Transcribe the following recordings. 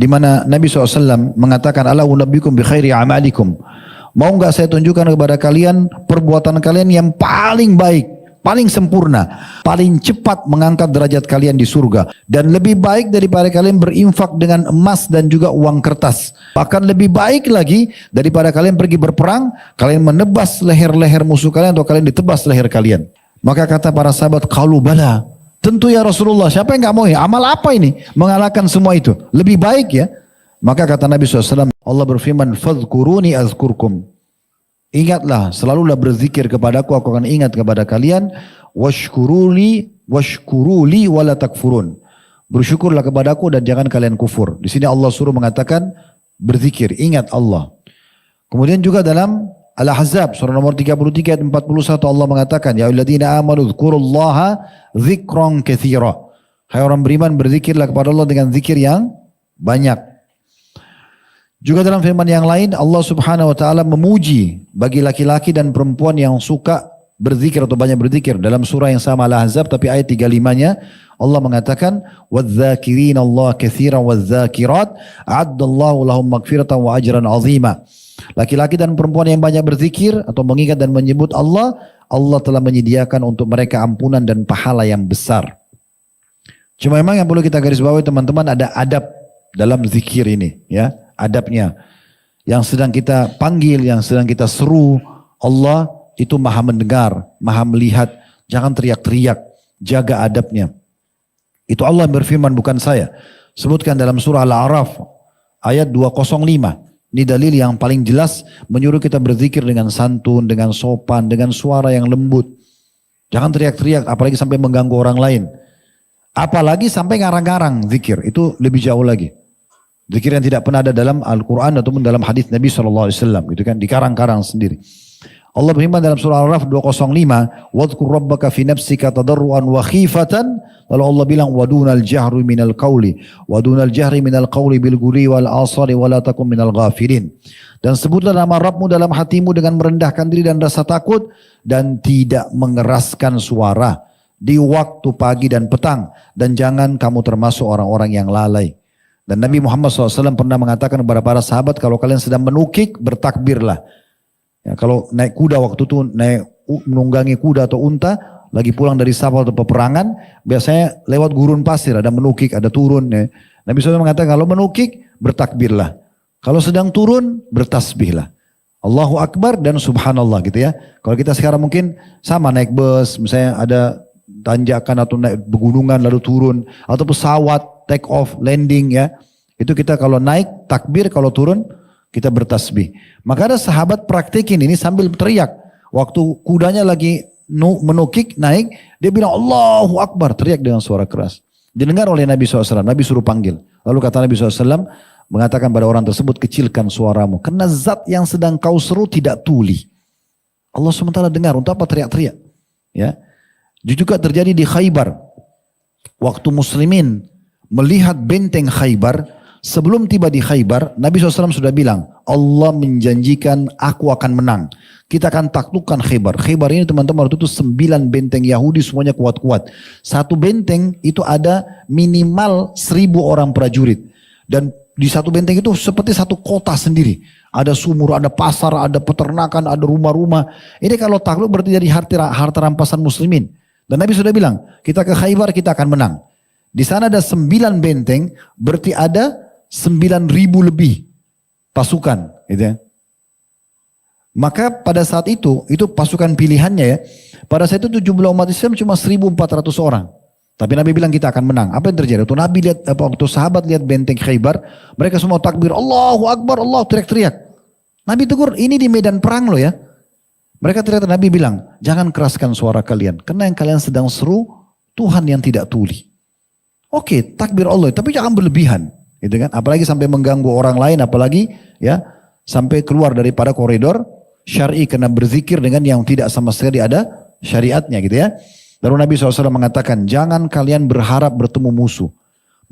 di mana Nabi SAW mengatakan, ala unabbikum bi khairi amalikum. Mau enggak saya tunjukkan kepada kalian perbuatan kalian yang paling baik, paling sempurna, paling cepat mengangkat derajat kalian di surga, dan lebih baik daripada kalian berinfak dengan emas dan juga uang kertas. Bahkan lebih baik lagi daripada kalian pergi berperang, kalian menebas leher-leher musuh kalian atau kalian ditebas leher kalian. Maka kata para sahabat, qalu bala, tentu ya Rasulullah, siapa yang enggak mau ya? Amal apa ini mengalahkan semua itu? Lebih baik ya. Maka kata Nabi SAW, Allah berfirman, fadhkuruni azkurkum. Ingatlah, selalulah berzikir kepadaku, aku akan ingat kepada kalian. Washkuruli wala takfurun. Bersyukurlah kepadaku dan jangan kalian kufur. Di sini Allah suruh mengatakan berzikir, ingat Allah. Kemudian juga dalam Al-Ahzab surah nomor 33 ayat 41 Allah mengatakan, ya ayyuhalladzina amanu dzkurullaha dzikran katsira. Hai orang beriman, berzikirlah kepada Allah dengan zikir yang banyak. Juga dalam firman yang lain Allah Subhanahu wa taala memuji bagi laki-laki dan perempuan yang suka berzikir atau banyak berzikir. Dalam surah yang sama Al-Ahzab tapi ayat 35-nya Allah mengatakan wadz-dzakirina Allah katsiran wadz-dzakirat a'addallahu lahum maghfiratan wa ajran 'azima. Laki-laki dan perempuan yang banyak berzikir atau mengingat dan menyebut Allah, Allah telah menyediakan untuk mereka ampunan dan pahala yang besar. Cuma memang yang perlu kita garis bawahi teman-teman, ada adab dalam zikir ini ya. Adabnya, yang sedang kita panggil, yang sedang kita seru, Allah itu maha mendengar, maha melihat. Jangan teriak-teriak, jaga adabnya. Itu Allah yang berfirman, bukan saya. Sebutkan dalam surah Al-A'raf ayat 205. Ini dalil yang paling jelas menyuruh kita berzikir dengan santun, dengan sopan, dengan suara yang lembut. Jangan teriak-teriak, apalagi sampai mengganggu orang lain. Apalagi sampai ngarang-ngarang zikir, itu lebih jauh lagi. Zikir yang tidak pernah ada dalam Al-Quran ataupun dalam hadis Nabi SAW. Itu kan dikarang-karang sendiri. Allah berfirman dalam surah Al-Araf 205. Wadhkur rabbaka fi nafsika tadarruan wa khifatan. Lalu Allah bilang wadunal jahri minal qawli. Wadunal jahri minal qawli bil guri wal asari wa la takum minal ghafilin. Dan sebutlah nama Rabbmu dalam hatimu dengan merendahkan diri dan rasa takut. Dan tidak mengeraskan suara di waktu pagi dan petang. Dan jangan kamu termasuk orang-orang yang lalai. Dan Nabi Muhammad SAW pernah mengatakan kepada para sahabat, kalau kalian sedang menukik, bertakbirlah. Ya, kalau naik kuda waktu itu, menunggangi kuda atau unta, lagi pulang dari safar atau peperangan, biasanya lewat gurun pasir, ada menukik, ada turun. Ya. Nabi SAW mengatakan, kalau menukik, bertakbirlah. Kalau sedang turun, bertasbihlah. Allahu Akbar dan Subhanallah gitu ya. Kalau kita sekarang mungkin sama naik bus, misalnya ada tanjakan atau naik pegunungan lalu turun, atau pesawat, take off, landing ya. Itu kita kalau naik takbir, kalau turun kita bertasbih. Maka ada sahabat praktekin ini sambil teriak. Waktu kudanya lagi menukik naik, dia bilang Allahu Akbar, teriak dengan suara keras. Didengar oleh Nabi SAW, Nabi suruh panggil. Lalu kata Nabi SAW, mengatakan pada orang tersebut, kecilkan suaramu. Karena zat yang sedang kau seru tidak tuli. Allah SWT dengar, untuk apa teriak-teriak? Ya. Juga terjadi di Khaybar. Waktu muslimin melihat benteng Khaybar, sebelum tiba di Khaybar, Nabi SAW sudah bilang, Allah menjanjikan aku akan menang. Kita akan taklukkan Khaybar. Khaybar ini teman-teman waktu itu 9 benteng Yahudi semuanya kuat-kuat. Satu benteng itu ada minimal 1000 orang prajurit. Dan di satu benteng itu seperti satu kota sendiri. Ada sumur, ada pasar, ada peternakan, ada rumah-rumah. Ini kalau takluk berarti jadi harta rampasan muslimin. Dan Nabi sudah bilang, kita ke Khaybar kita akan menang. Di sana ada 9 benteng, berarti ada 9.000 lebih pasukan. Gitu ya. Maka pada saat itu pasukan pilihannya ya. Pada saat itu jumlah umat Islam cuma 1.400 orang. Tapi Nabi bilang kita akan menang. Apa yang terjadi? Waktu Nabi lihat, waktu sahabat lihat benteng Khaybar, mereka semua takbir, Allahu Akbar, Allah teriak-teriak. Nabi tegur, ini di medan perang loh ya. Mereka teriak, Nabi bilang, jangan keraskan suara kalian. Karena yang kalian sedang seru, Tuhan yang tidak tuli. Oke, takbir Allah, tapi jangan berlebihan. Gitu kan? Apalagi sampai mengganggu orang lain, apalagi ya sampai keluar daripada koridor syar'i karena berzikir dengan yang tidak sama sekali ada syariatnya gitu ya. Lalu Nabi SAW mengatakan, jangan kalian berharap bertemu musuh.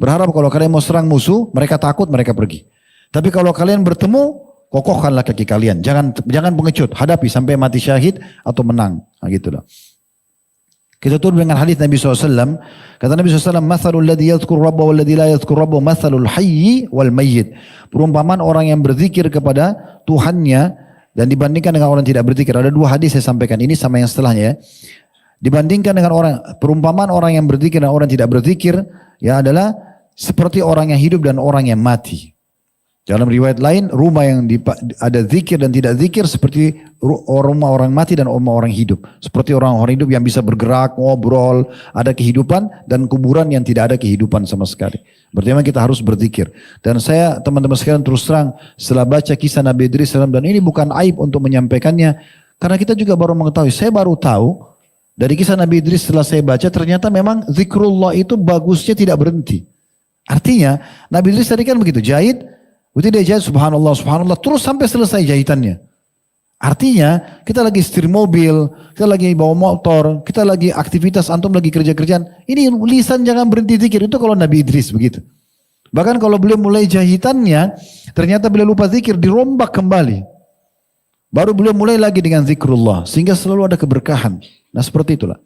Berharap kalau kalian mau serang musuh, mereka takut, mereka pergi. Tapi kalau kalian bertemu, kokohkanlah kaki kalian. Jangan pengecut, hadapi sampai mati syahid atau menang. Nah, gitu loh. Kita tutup dengan hadis Nabi SAW. Kata Nabi SAW, "Mathalul ladzi yadhkur rabbahu wal ladzi la yadhkur rabbahu mathalul hayyi wal mayyit." Perumpamaan orang yang berzikir kepada Tuhannya dan dibandingkan dengan orang yang tidak berzikir. Ada dua hadis saya sampaikan, ini sama yang setelahnya ya. Dibandingkan dengan perumpamaan orang yang berzikir dan orang yang tidak berzikir ya adalah seperti orang yang hidup dan orang yang mati. Dalam riwayat lain, rumah yang ada zikir dan tidak zikir seperti rumah orang mati dan rumah orang hidup. Seperti orang-orang hidup yang bisa bergerak, ngobrol, ada kehidupan, dan kuburan yang tidak ada kehidupan sama sekali. Berarti memang kita harus berzikir. Dan saya, teman-teman sekalian, terus terang setelah baca kisah Nabi Idris SAW, dan ini bukan aib untuk menyampaikannya, karena kita juga baru mengetahui. Saya baru tahu dari kisah Nabi Idris setelah saya baca, ternyata memang zikrullah itu bagusnya tidak berhenti. Artinya, Nabi Idris tadi kan begitu, jahit, itu dia jahit subhanallah, subhanallah, terus sampai selesai jahitannya. Artinya, kita lagi setir mobil, kita lagi bawa motor, kita lagi aktivitas, antum lagi kerja-kerjaan. Ini lisan jangan berhenti zikir, itu kalau Nabi Idris begitu. Bahkan kalau beliau mulai jahitannya, ternyata beliau lupa zikir, dirombak kembali. Baru beliau mulai lagi dengan zikrullah, sehingga selalu ada keberkahan. Nah seperti itulah.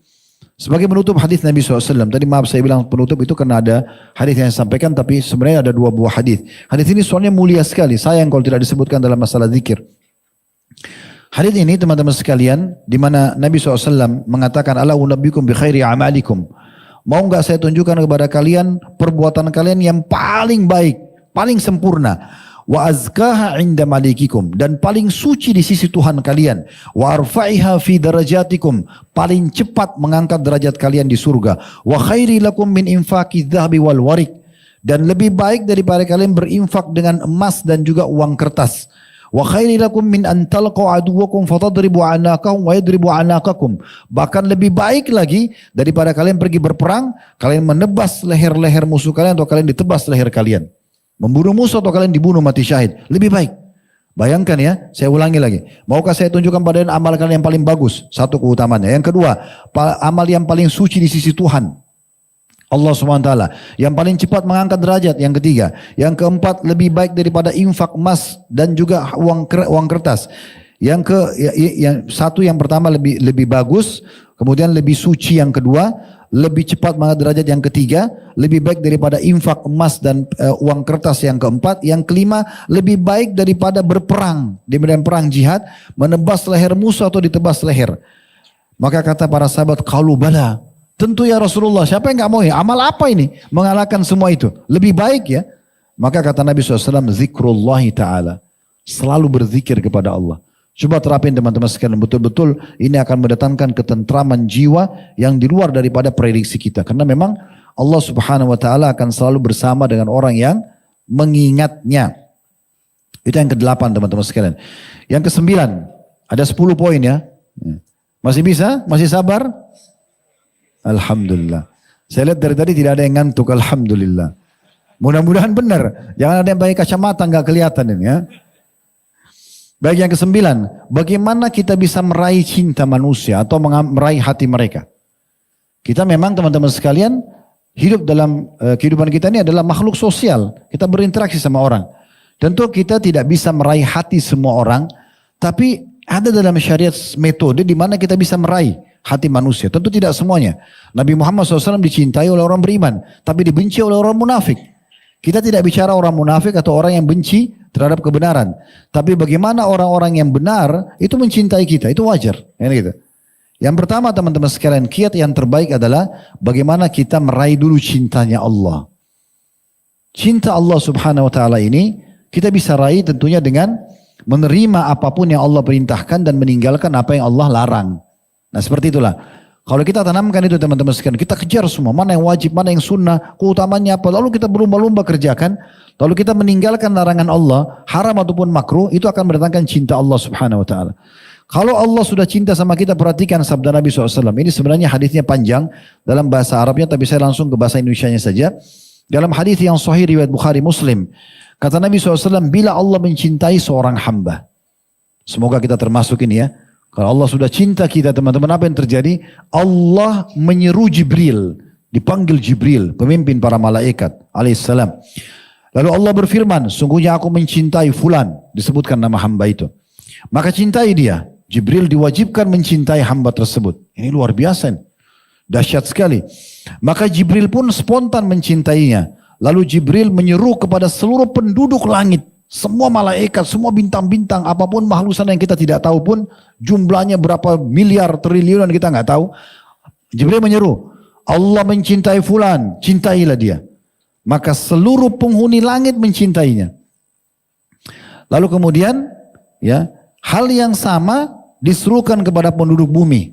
Sebagai penutup hadis Nabi SAW, tadi maaf saya bilang penutup itu karena ada hadis yang saya sampaikan, tapi sebenarnya ada dua buah hadis. Hadis ini soalnya mulia sekali, sayang kalau tidak disebutkan dalam masalah zikir. Hadis ini teman-teman sekalian, di mana Nabi SAW mengatakan, "Ala unabbiukum bi khairi amalikum." Mau enggak saya tunjukkan kepada kalian perbuatan kalian yang paling baik, paling sempurna. Wa azkaha inda malikikum, dan paling suci di sisi Tuhan kalian. Wa arfa'iha fi darajatikum, paling cepat mengangkat derajat kalian di surga. Wa khairi lakum min infaqi dhahabi wal warik, dan lebih baik daripada kalian berinfak dengan emas dan juga uang kertas. Wa khairi lakum min an talqu aduwakum fatadribu anaqahum wa yadribu anaqakum, bahkan lebih baik lagi daripada kalian pergi berperang, kalian menebas leher-leher musuh kalian atau kalian ditebas leher kalian. Membunuh musuh atau kalian dibunuh mati syahid. Lebih baik. Bayangkan ya, saya ulangi lagi. Maukah saya tunjukkan pada amal kalian yang paling bagus? Satu keutamaannya. Yang kedua, amal yang paling suci di sisi Tuhan Allah SWT. Yang paling cepat mengangkat derajat. Yang ketiga. Yang keempat, lebih baik daripada infak emas dan juga uang kertas. Yang yang pertama lebih bagus, kemudian lebih suci yang kedua, lebih cepat mengangkat derajat yang ketiga, lebih baik daripada infak emas dan uang kertas yang keempat, yang kelima lebih baik daripada berperang di medan perang jihad, menebas leher musuh atau ditebas leher. Maka kata para sahabat, qalu bala, tentu ya Rasulullah, siapa yang nggak mau ya? Amal apa ini mengalahkan semua itu? Lebih baik ya. Maka kata Nabi SAW, zikrullahi ta'ala, selalu berzikir kepada Allah. Coba terapin teman-teman sekalian, betul-betul ini akan mendatangkan ketentraman jiwa yang di luar daripada prediksi kita. Karena memang Allah Subhanahu wa taala akan selalu bersama dengan orang yang mengingatnya. Itu yang ke-8 teman-teman sekalian. Yang ke-9, ada 10 poin ya. Masih bisa? Masih sabar? Alhamdulillah. Saya lihat dari tadi tidak ada yang ngantuk, alhamdulillah. Mudah-mudahan benar. Jangan ada yang pakai kacamata nggak kelihatan ini ya. Baik, yang ke-9, bagaimana kita bisa meraih cinta manusia atau meraih hati mereka? Kita memang teman-teman sekalian hidup dalam kehidupan kita ini adalah makhluk sosial. Kita berinteraksi sama orang. Tentu kita tidak bisa meraih hati semua orang, tapi ada dalam syariat metode di mana kita bisa meraih hati manusia. Tentu tidak semuanya. Nabi Muhammad SAW dicintai oleh orang beriman, tapi dibenci oleh orang munafik. Kita tidak bicara orang munafik atau orang yang benci terhadap kebenaran. Tapi bagaimana orang-orang yang benar itu mencintai kita, itu wajar. Gitu. Yang pertama teman-teman sekalian, kiat yang terbaik adalah bagaimana kita meraih dulu cintanya Allah. Cinta Allah Subhanahu wa taala ini kita bisa raih tentunya dengan menerima apapun yang Allah perintahkan dan meninggalkan apa yang Allah larang. Nah seperti itulah. Kalau kita tanamkan itu teman-teman sekalian, kita kejar semua, mana yang wajib, mana yang sunnah, keutamanya apa, lalu kita berlomba-lomba kerjakan, lalu kita meninggalkan larangan Allah, haram ataupun makruh, itu akan mendatangkan cinta Allah Subhanahu wa taala. Kalau Allah sudah cinta sama kita, perhatikan sabda Nabi SAW. Ini sebenarnya hadisnya panjang dalam bahasa Arabnya, tapi saya langsung ke bahasa Indonesianya saja. Dalam hadis yang sahih riwayat Bukhari Muslim, kata Nabi SAW, bila Allah mencintai seorang hamba, semoga kita termasuk ini ya. Kalau Allah sudah cinta kita teman-teman, apa yang terjadi? Allah menyeru Jibril, dipanggil Jibril, pemimpin para malaikat alaihissalam. Lalu Allah berfirman, sungguhnya aku mencintai fulan, disebutkan nama hamba itu. Maka cintai dia. Jibril diwajibkan mencintai hamba tersebut. Ini luar biasa. Dahsyat sekali. Maka Jibril pun spontan mencintainya. Lalu Jibril menyeru kepada seluruh penduduk langit. Semua malaikat, semua bintang-bintang, apapun makhluk sana yang kita tidak tahu pun, jumlahnya berapa miliar, triliunan kita nggak tahu. Jibril menyeru, Allah mencintai fulan, cintailah dia. Maka seluruh penghuni langit mencintainya. Lalu kemudian, ya, hal yang sama diserukan kepada penduduk bumi.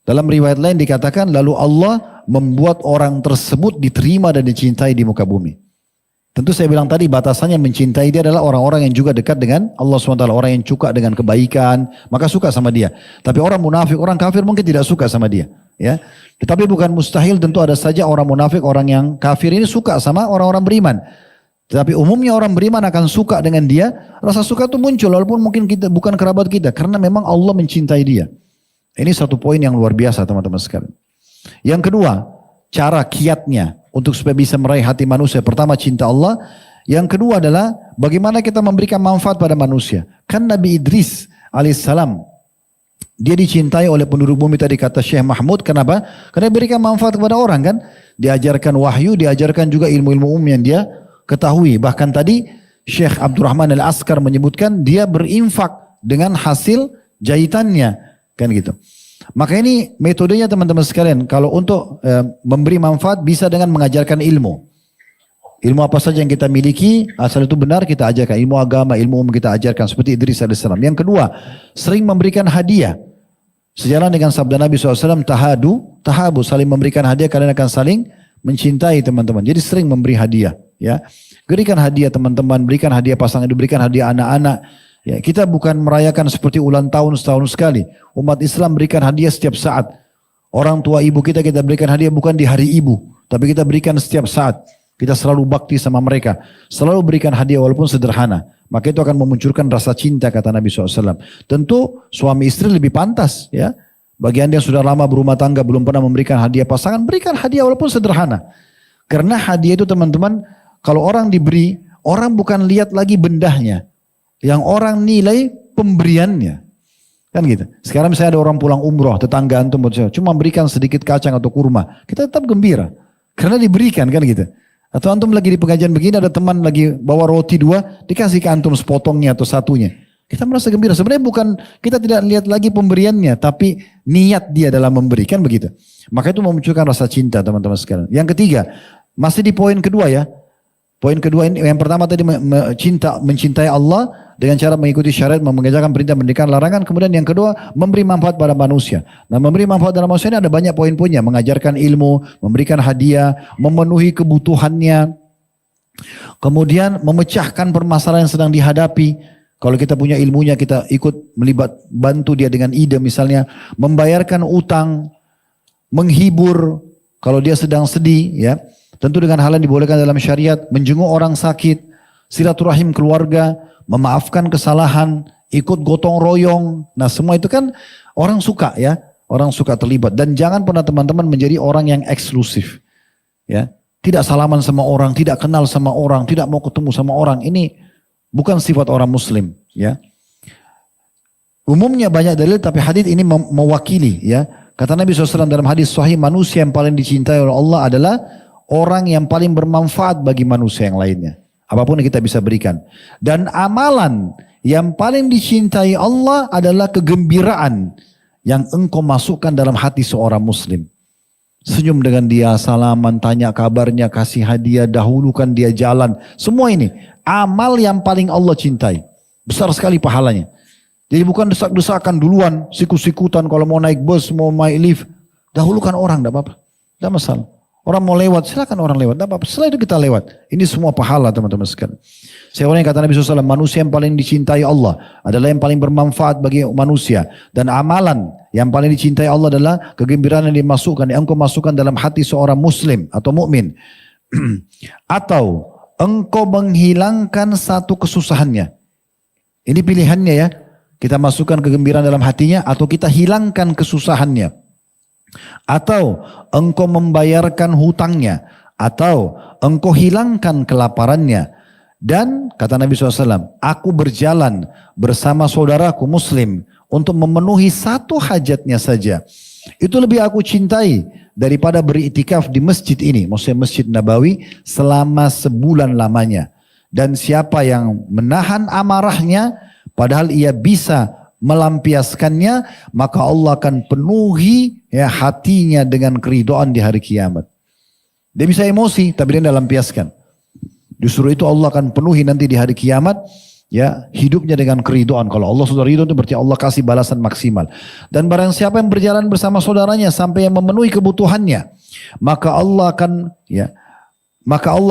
Dalam riwayat lain dikatakan, lalu Allah membuat orang tersebut diterima dan dicintai di muka bumi. Tentu saya bilang tadi batasannya mencintai dia adalah orang-orang yang juga dekat dengan Allah SWT. Orang yang suka dengan kebaikan, maka suka sama dia. Tapi orang munafik, orang kafir mungkin tidak suka sama dia. Ya, tetapi bukan mustahil, tentu ada saja orang munafik, orang yang kafir ini suka sama orang-orang beriman. Tetapi umumnya orang beriman akan suka dengan dia. Rasa suka itu muncul walaupun mungkin kita bukan kerabat kita, karena memang Allah mencintai dia. Ini satu poin yang luar biasa teman-teman sekalian. Yang kedua, cara kiatnya untuk supaya bisa meraih hati manusia. Pertama, cinta Allah. Yang kedua adalah bagaimana kita memberikan manfaat pada manusia. Kan Nabi Idris alaihissalam, dia dicintai oleh penduduk bumi tadi kata Syekh Mahmud. Kenapa? Karena berikan manfaat kepada orang kan. Diajarkan wahyu, diajarkan juga ilmu-ilmu umum yang dia ketahui. Bahkan tadi Syekh Abdurrahman Al-Askar menyebutkan dia berinfak dengan hasil jahitannya. Kan gitu. Maka ini metodenya teman-teman sekalian. Kalau untuk memberi manfaat bisa dengan mengajarkan ilmu. Ilmu apa saja yang kita miliki, asal itu benar kita ajarkan. Ilmu agama, ilmu umum kita ajarkan. Seperti Idris AS. Yang kedua, sering memberikan hadiah. Sejalan dengan sabda Nabi SAW, tahabu, saling memberikan hadiah, kalian akan saling mencintai teman-teman. Jadi sering memberi hadiah. Ya, berikan hadiah teman-teman, berikan hadiah pasangan, berikan hadiah anak-anak. Ya, kita bukan merayakan seperti ulang tahun setahun sekali. Umat Islam berikan hadiah setiap saat. Orang tua ibu kita berikan hadiah bukan di hari ibu, tapi kita berikan setiap saat. Kita selalu bakti sama mereka. Selalu berikan hadiah walaupun sederhana. Maka itu akan memunculkan rasa cinta kata Nabi SAW. Tentu suami istri lebih pantas. Ya, bagi anda yang sudah lama berumah tangga belum pernah memberikan hadiah pasangan, berikan hadiah walaupun sederhana. Karena hadiah itu teman-teman, kalau orang diberi, orang bukan lihat lagi bendahnya. Yang orang nilai pemberiannya. Kan gitu. Sekarang misalnya ada orang pulang umroh, tetangga antum cuma berikan sedikit kacang atau kurma, kita tetap gembira. Karena diberikan kan gitu. Atau antum lagi di pengajian begini, ada teman lagi bawa roti 2, dikasih ke antum sepotongnya atau satunya. Kita merasa gembira. Sebenarnya bukan, kita tidak lihat lagi pemberiannya, tapi niat dia dalam memberikan begitu. Maka itu memunculkan rasa cinta teman-teman sekalian. Yang ketiga, masih di poin kedua ya. Poin kedua ini, yang pertama tadi mencintai Allah dengan cara mengikuti syariat, mengerjakan perintah, meninggalkan larangan. Kemudian yang kedua, memberi manfaat pada manusia. Nah, memberi manfaat dalam manusia ini ada banyak poin-poinnya. Mengajarkan ilmu, memberikan hadiah, memenuhi kebutuhannya. Kemudian memecahkan permasalahan yang sedang dihadapi. Kalau kita punya ilmunya, kita ikut bantu dia dengan ide misalnya. Membayarkan utang, menghibur kalau dia sedang sedih ya. Tentu dengan hal yang dibolehkan dalam syariat, menjenguk orang sakit, silaturahim keluarga, memaafkan kesalahan, ikut gotong royong. Nah semua itu kan orang suka ya, orang suka terlibat. Dan jangan pernah teman-teman menjadi orang yang eksklusif. Ya, tidak salaman sama orang, tidak kenal sama orang, tidak mau ketemu sama orang. Ini bukan sifat orang muslim. Ya, umumnya banyak dalil, tapi hadis ini mewakili. Ya, kata Nabi SAW dalam hadis sahih, manusia yang paling dicintai oleh Allah adalah orang yang paling bermanfaat bagi manusia yang lainnya. Apapun yang kita bisa berikan. Dan amalan yang paling dicintai Allah adalah kegembiraan yang engkau masukkan dalam hati seorang muslim. Senyum dengan dia, salaman, tanya kabarnya, kasih hadiah, dahulukan dia jalan. Semua ini amal yang paling Allah cintai. Besar sekali pahalanya. Jadi bukan desak-desakan duluan, sikut-sikutan kalau mau naik bus, mau naik lift. Dahulukan orang, tidak apa-apa. Tidak masalah. Orang mau lewat, silakan orang lewat. Tidak apa-apa. Setelah itu kita lewat. Ini semua pahala teman-teman sekalian. Saya orang yang kata Nabi SAW, manusia yang paling dicintai Allah adalah yang paling bermanfaat bagi manusia. Dan amalan yang paling dicintai Allah adalah kegembiraan yang dimasukkan, yang engkau masukkan dalam hati seorang muslim atau mukmin. Atau engkau menghilangkan satu kesusahannya. Ini pilihannya ya. Kita masukkan kegembiraan dalam hatinya atau kita hilangkan kesusahannya. Atau engkau membayarkan hutangnya, atau engkau hilangkan kelaparannya. Dan kata Nabi SAW, aku berjalan bersama saudaraku muslim untuk memenuhi satu hajatnya saja. Itu lebih aku cintai daripada beriktikaf di masjid ini, maksudnya Masjid Nabawi, selama sebulan lamanya. Dan siapa yang menahan amarahnya, padahal ia bisa melampiaskannya, maka Allah akan penuhi ya hatinya dengan keridhaan di hari kiamat. Dia bisa emosi, tapi dia tidak lampiaskan. Justru itu Allah akan penuhi nanti di hari kiamat, ya hidupnya dengan keridhaan. Kalau Allah sudah ridho itu berarti Allah kasih balasan maksimal. Dan barang siapa yang berjalan bersama saudaranya sampai yang memenuhi kebutuhannya, maka Allah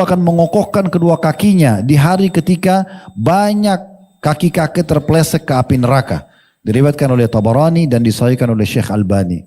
akan mengokohkan kedua kakinya di hari ketika banyak kaki-kaki terpeleset ke api neraka. Diriwayatkan oleh Tabarani dan disahihkan oleh Syekh Albani.